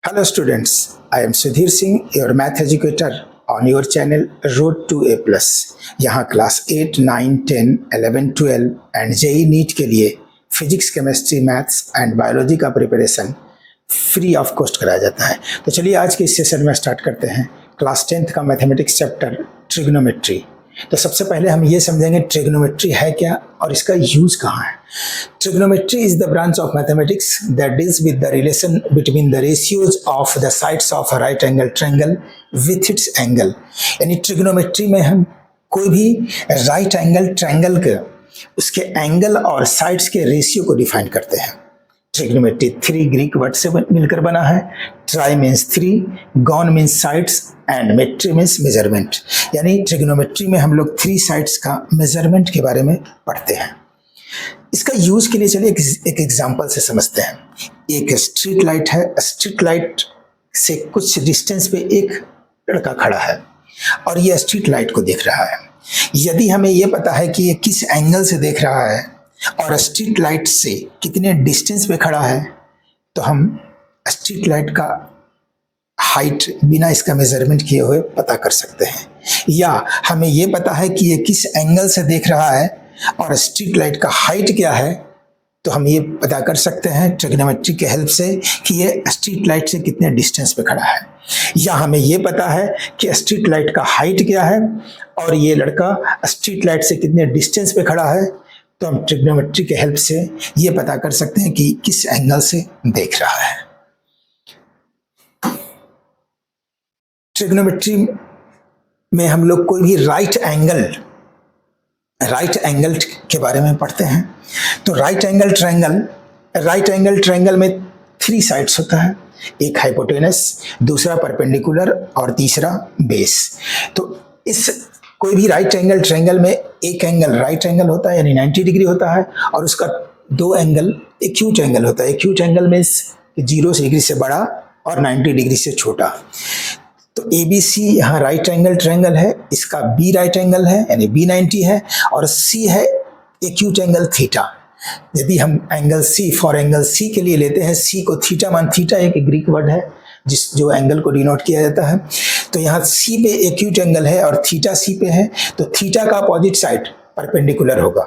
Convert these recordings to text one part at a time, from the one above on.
Hello students, I am Sudhir Singh, your math educator on your channel Road to A+. यहाँ class 8, 9, 10, 11, 12 and JEE NEET के लिए physics, chemistry, maths and biology का preparation free of cost कराया जाता है। तो चलिए आज के इस सेशन में स्टार्ट करते हैं क्लास 10th का मैथमेटिक्स चैप्टर ट्रिग्नोमेट्री। तो सबसे पहले हम ये समझेंगे ट्रिग्नोमेट्री है क्या और इसका यूज कहाँ है। Trigonometry is the branch of mathematics that deals with the relation between the ratios of the sides of a right angle triangle with its angle. यानी ट्रिग्नोमेट्री में हम कोई भी राइट एंगल ट्रायंगल के उसके एंगल और साइड्स के ratio को डिफाइन करते हैं। ट्रिग्नोमेट्री 3 ग्रीक वर्ड से मिलकर बना है। Tri means 3, gon means sides and metry means measurement. यानी ट्रिग्नोमेट्री में हम लोग 3 साइड्स का मेजरमेंट के बारे में पढ़ते हैं। इसका यूज के लिए चलिए एक एग्जांपल से समझते हैं। एक स्ट्रीट लाइट है, स्ट्रीट लाइट से कुछ डिस्टेंस पे एक लड़का खड़ा है और ये स्ट्रीट लाइट को देख रहा है। यदि हमें ये पता है कि ये किस एंगल से देख रहा है और स्ट्रीट लाइट से कितने डिस्टेंस पे खड़ा है, तो हम स्ट्रीट लाइट का हाइट बिना इसका मेजरमेंट किए हुए पता कर सकते हैं। या हमें ये पता है कि ये किस एंगल से देख रहा है और स्ट्रीट लाइट का हाइट क्या है, तो हम ये पता कर सकते हैं ट्रिग्नोमेट्री के हेल्प से कि ये स्ट्रीट लाइट से कितने डिस्टेंस पे खड़ा है। या हमें ये पता है कि स्ट्रीट लाइट का हाइट क्या है और ये लड़का स्ट्रीट लाइट से कितने डिस्टेंस पे खड़ा है, तो हम ट्रिग्नोमेट्री के हेल्प से ये पता कर सकते हैं कि किस एंगल से देख रहा है। ट्रिग्नोमेट्री में हम लोग कोई भी राइट एंगल के बारे में पढ़ते हैं। तो राइट एंगल ट्रायंगल में 3 साइड्स होता है, एक हाइपोटेनस, दूसरा परपेंडिकुलर और तीसरा बेस। तो इस कोई भी राइट एंगल ट्रायंगल में एक एंगल राइट एंगल होता है यानी 90 डिग्री होता है और उसका 2 एंगल एक्यूट एंगल होता है। एक्यूट एंगल में 0 डिग्री से बड़ा और 90 डिग्री से छोटा। तो ABC यहाँ राइट एंगल ट्रायंगल है, इसका B राइट एंगल है यानी B 90 है और C है एक्यूट एंगल थीटा। यदि हम एंगल C के लिए लेते हैं, C को थीटा मान, थीटा एक ग्रीक वर्ड है जो एंगल को डिनोट किया जाता है। तो यहाँ C पे एक्यूट एंगल है और थीटा C पे है, तो थीटा का अपोजिट साइड परपेंडिकुलर होगा।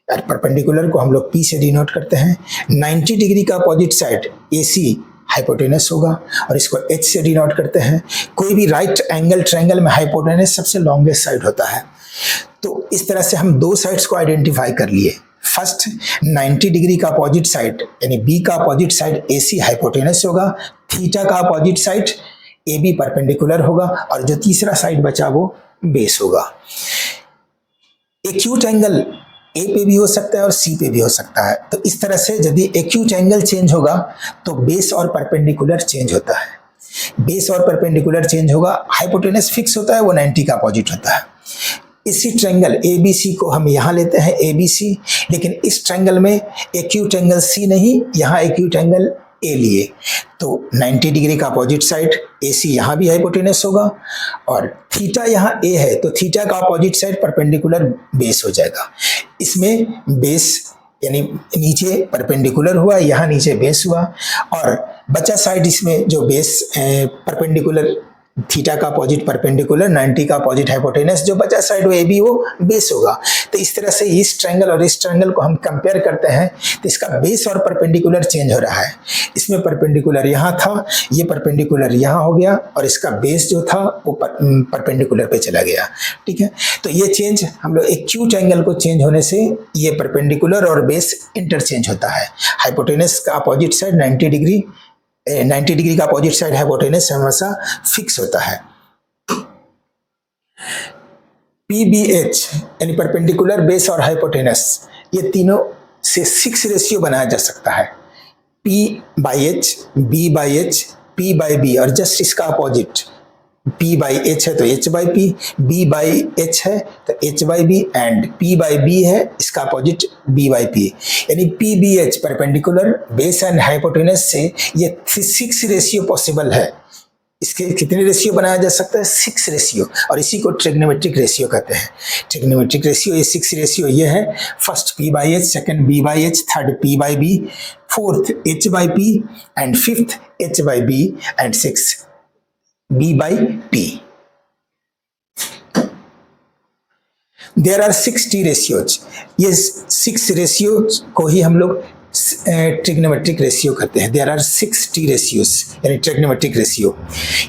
परपेंडिकुलर को हम लोग P से डिनोट करते हैं। 90 डिग्री का अपोजिट साइड AC हाइपोटेनस होगा और इसको H से डिनोट करते हैं। कोई भी राइट एंगल ट्रायंगल में हाइपोटेनस सबसे लॉन्गेस्ट साइड होता है। तो इस तरह से हम 2 साइड्स को आइडेंटिफाई कर लिए। फर्स्ट 90 डिग्री का अपोजिट साइड यानी B का अपोजिट साइड AC हाइपोटेनस होगा, थीटा का अपोजिट साइड AB परपेंडिकुलर होगा और जो तीसरा साइड बचा वो बेस होगा। एक्यूट एंगल A पे भी हो सकता है और C पे भी हो सकता है। तो इस तरह से यदि एक्यूट एंगल चेंज होगा तो बेस और परपेंडिकुलर चेंज होता है। बेस और परपेंडिकुलर चेंज होगा, हाइपोटेनस फिक्स होता है, वो 90 का अपोजिट होता है। इसी ट्रायंगल ABC को हम यहाँ लेते हैं ABC, लेकिन इस ट्रायंगल में एक्यूट एंगल C नहीं, यहाँ एक्यूट एंगल A लिए। तो 90 डिग्री का अपोजिट साइड AC यहाँ भी हाइपोटेनस होगा और थीटा यहाँ A है, तो थीटा का अपोजिट साइड परपेंडिकुलर बेस हो जाएगा। इसमें बेस यानी नीचे परपेंडिकुलर हुआ, यहाँ नीचे बेस हुआ और बचा साइड इसमें जो बेस परपेंडिकुलर, थीटा का अपोजिट परपेंडिकुलर, 90 का अपोजिट हाइपोटेनस, जो बचा साइड वो AB वो बेस होगा। तो इस तरह से इस ट्रायंगल और इस ट्रायंगल को हम कंपेयर करते हैं तो इसका बेस और परपेंडिकुलर चेंज हो रहा है। इसमें परपेंडिकुलर यहाँ था, ये परपेंडिकुलर यहाँ हो गया और इसका बेस जो था वो परपेंडिकुलर पे चला गया। ठीक है, तो ये चेंज हम लोग एक्यूट एंगल को चेंज होने से ये परपेंडिकुलर और बेस इंटरचेंज होता है। हाइपोटेनस का अपोजिट साइड 90 डिग्री का अपोजिट साइड हाइपोटेनस हमेशा फिक्स होता है। PBH यानी परपेंडिकुलर, बेस और हाइपोटेनस, ये तीनों से 6 रेशियो बनाया जा सकता है। P/H, B/H, P/B और जस्ट इसका अपोजिट P/H है तो H/P, B/H है तो H/B एंड P/B है इसका अपोजिट B/P। यानी PBH perpendicular, base and hypotenuse से ये 6 रेशियो पॉसिबल है। इसके कितने रेशियो बनाया जा सकता है? 6 रेशियो, और इसी को ट्रिग्नोमेट्रिक रेशियो कहते हैं। ट्रिग्नोमेट्रिक रेशियो ये 6 रेशियो ये है। First P/H, second B/H, third P/B, fourth H/P and fifth H/B and six B/P। There are 60 ratios. ये 6 रेशियोज को ही हम लोग ट्रिग्नोमेट्रिक रेशियो कहते हैं। देयर आर 60 रेशियोज यानी ट्रिग्नोमेट्रिक रेशियो।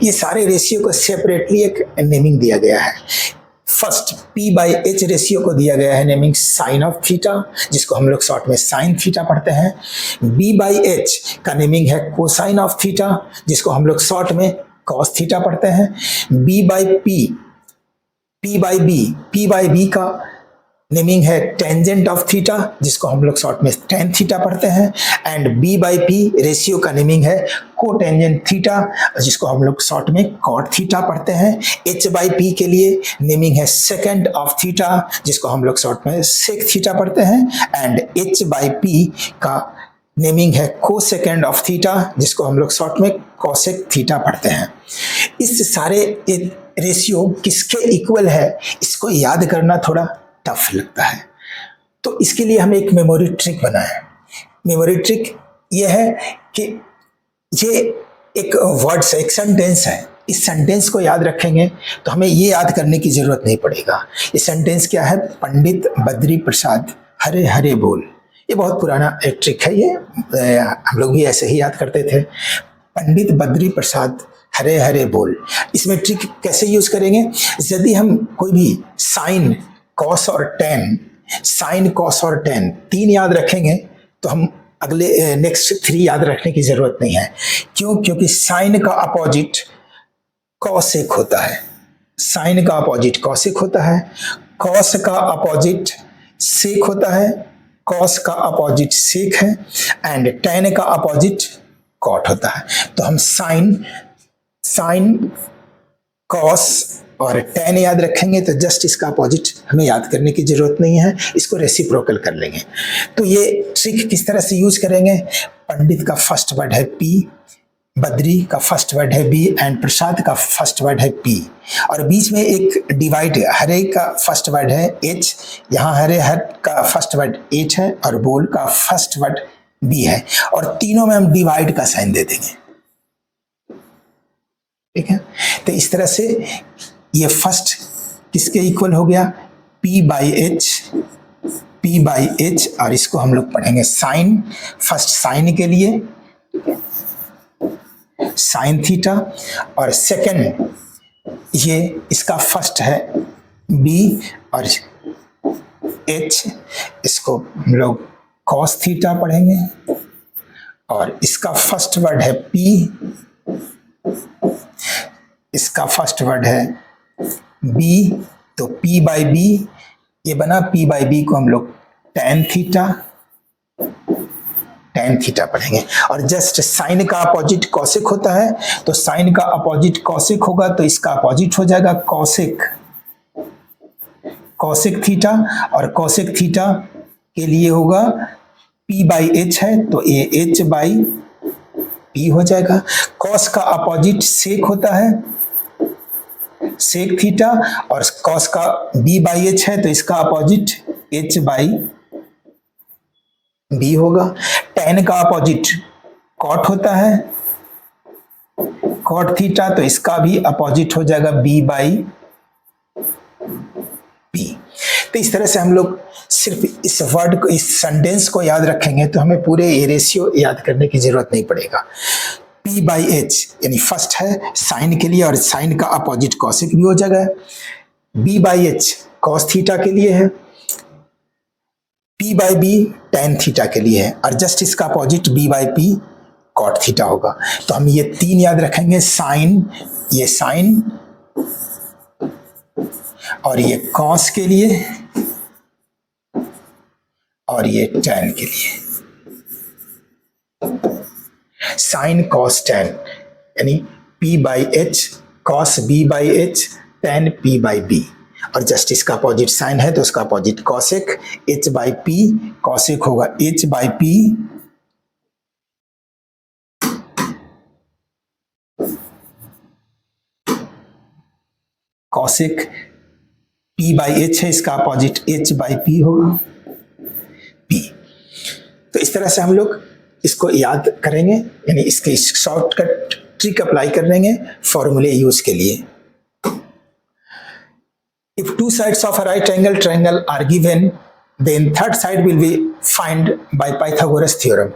ये सारे रेशियो को सेपरेटली एक नेमिंग दिया गया है। फर्स्ट P/H रेशियो को दिया गया है नेमिंग साइन ऑफ थीटा, जिसको हम लोग शॉर्ट में साइन थीटा पढ़ते हैं। B/H का नेमिंग है कोसाइन ऑफ थीटा, जिसको हम लोग शॉर्ट में कॉस थीटा पढ़ते हैं। P/B का नेमिंग है टेंजेंट ऑफ थीटा, जिसको हम लोग शॉर्ट में टेन थीटा पढ़ते हैं। एंड B/P रेशियो का नेमिंग है कोटेंजेंट थीटा, जिसको हम लोग शॉर्ट में कॉट थीटा पढ़ते हैं। H/P के लिए नेमिंग है सेकेंड ऑफ थीटा, जिसको हम लोग शॉर्ट में सेक थीटा पढ़ते हैं। एंड H/P का नेमिंग है कोसेकेंड ऑफ थीटा, जिसको हम लोग शॉर्ट में कोसेक थीटा पढ़ते हैं। इस सारे रेशियो किसके इक्वल है, इसको याद करना थोड़ा टफ लगता है, तो इसके लिए हम एक मेमोरी ट्रिक बनाए। मेमोरी ट्रिक ये है कि ये एक वर्ड्स एक सेंटेंस है। इस सेंटेंस को याद रखेंगे तो हमें ये याद करने की जरूरत नहीं पड़ेगा। ये सेंटेंस क्या है? पंडित बद्री प्रसाद हरे हरे बोल। ये बहुत पुराना एक ट्रिक है, ये हम लोग भी ऐसे ही याद करते थे। पंडित बद्री प्रसाद हरे हरे बोल। इसमें ट्रिक कैसे यूज करेंगे? यदि हम कोई भी साइन, कॉस और टेन, साइन कॉस और टेन तीन याद रखेंगे तो हम अगले नेक्स्ट 3 याद रखने की जरूरत नहीं है। क्यों? क्योंकि साइन का अपोजिट कॉसेक होता है, साइन का अपोजिट कॉसेक होता है, कॉस का अपोजिट सेक होता है, कॉस का अपोजिट सेक है, एंड टेन का अपोजिट कॉट होता है। तो हम साइन कॉस और टेन याद रखेंगे तो जस्ट इसका अपोजिट हमें याद करने की जरूरत नहीं है, इसको रेसिप्रोकल कर लेंगे। तो ये ट्रिक किस तरह से यूज करेंगे? पंडित का फर्स्ट वर्ड है P, बद्री का फर्स्ट वर्ड है B एंड प्रसाद का फर्स्ट वर्ड है P, और बीच में एक डिवाइड है। हरे का फर्स्ट वर्ड है H, यहाँ हरे हर का फर्स्ट वर्ड H है और बोल का फर्स्ट वर्ड B है, और तीनों में हम डिवाइड का साइन दे देंगे। ठीक है, तो इस तरह से ये फर्स्ट किसके इक्वल हो गया? P/H, और इसको हम लोग पढ़ेंगे साइन। फर्स्ट साइन के लिए साइन थीटा, और सेकंड ये इसका फर्स्ट है B और H, इसको हम लोग कॉस थीटा पढ़ेंगे, और इसका फर्स्ट वर्ड है P, इसका फर्स्ट वर्ड है B, तो P/B ये बना। P/B को हम लोग tan थीटा पढ़ेंगे। और जस्ट साइन का अपोजिट कॉसेक होता है, तो साइन का अपोजिट कॉसेक होगा तो इसका अपोजिट हो जाएगा कॉसेक थीटा, और कॉसेक थीटा के लिए होगा P/H है तो ये H/P हो जाएगा। कॉस का अपोजिट सेक होता है, सेक थीटा, और कॉस का B/H है तो इसका अपोजिट H/B होगा। टेन का अपोजिट कॉट होता है, कॉट थीटा, तो इसका भी अपोजिट हो जाएगा B/P। तो इस तरह से हम लोग सिर्फ इस वर्ड को, इस सेंटेंस को याद रखेंगे तो हमें पूरे ये रेशियो याद करने की जरूरत नहीं पड़ेगा। P/H यानी फर्स्ट है साइन के लिए, और साइन का अपोजिट कॉसिक भी हो जाएगा। B/H कॉस थीटा के लिए है, P/B tan थीटा के लिए है, और जस्ट इसका अपोजिट B/P कॉट थीटा होगा। तो हम ये 3 याद रखेंगे, साइन, ये साइन, और ये कॉस के लिए, और ये tan के लिए। साइन कॉस tan यानी P/H cos B/H tan P/B, और जस्ट इसका अपोजिट साइन है तो उसका अपोजिट कॉसेक, H/P कॉसेक होगा H/P cosec P by H है, इसका अपोजिट H बाई P होगा, P। तो इस तरह से हम लोग इसको याद करेंगे, यानी इसके शॉर्टकट ट्रिक अप्लाई कर लेंगे फॉर्मूले यूज के लिए। If two sides of a right triangle are given, then third side will be find by Pythagoras theorem।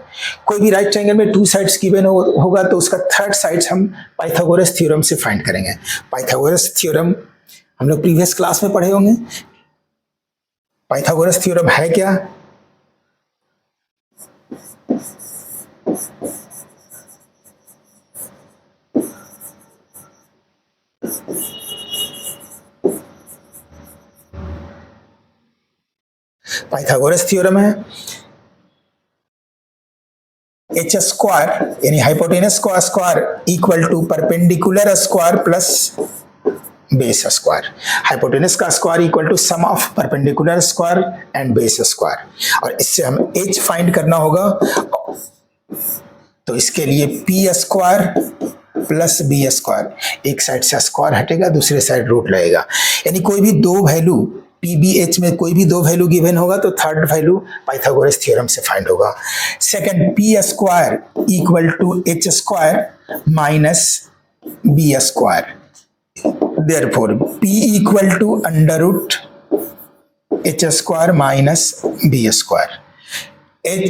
कोई भी राइट ट्रायंगल में टू साइड्स गिवन होगा तो उसका थर्ड साइड्स हम पाइथागोरस थ्योरम से फाइंड करेंगे। पाइथागोरस थ्योरम हम लोग प्रीवियस क्लास में पढ़े होंगे। पाइथागोरस थ्योरम है क्या? पाइथागोरस थ्योरम है एच स्क्वायर यानी हाइपोटेनस का square equal to perpendicular square plus base square. Hypotenuse का square equal to sum of perpendicular square and base square. और इससे हम एच फाइंड करना होगा, तो इसके लिए P square plus B square, एक साइड से स्क्वायर हटेगा दूसरे साइड रूट लगेगा, यानी कोई भी दो वैल्यू पी बी एच में कोई भी दो वैल्यू गिवन होगा तो थर्ड वैल्यू पाइथागोरस थ्योरम से फाइंड होगा। Second, P square equal to H square minus B square, therefore P equal to under root H square minus B square.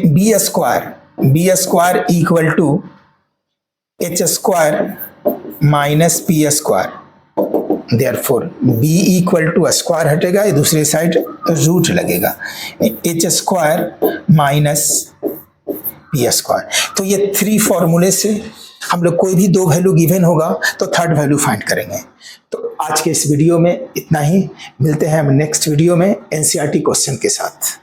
B square equal to H square minus P square, therefore b equal to square हटेगा, दूसरे side root लगेगा, H square minus P square. तो ये three फॉर्मूले से हम लोग कोई भी दो वैल्यू गिवन होगा तो थर्ड वैल्यू फाइंड करेंगे। तो आज के इस वीडियो में इतना ही, मिलते हैं हम नेक्स्ट वीडियो में एनसीईआरटी क्वेश्चन के साथ।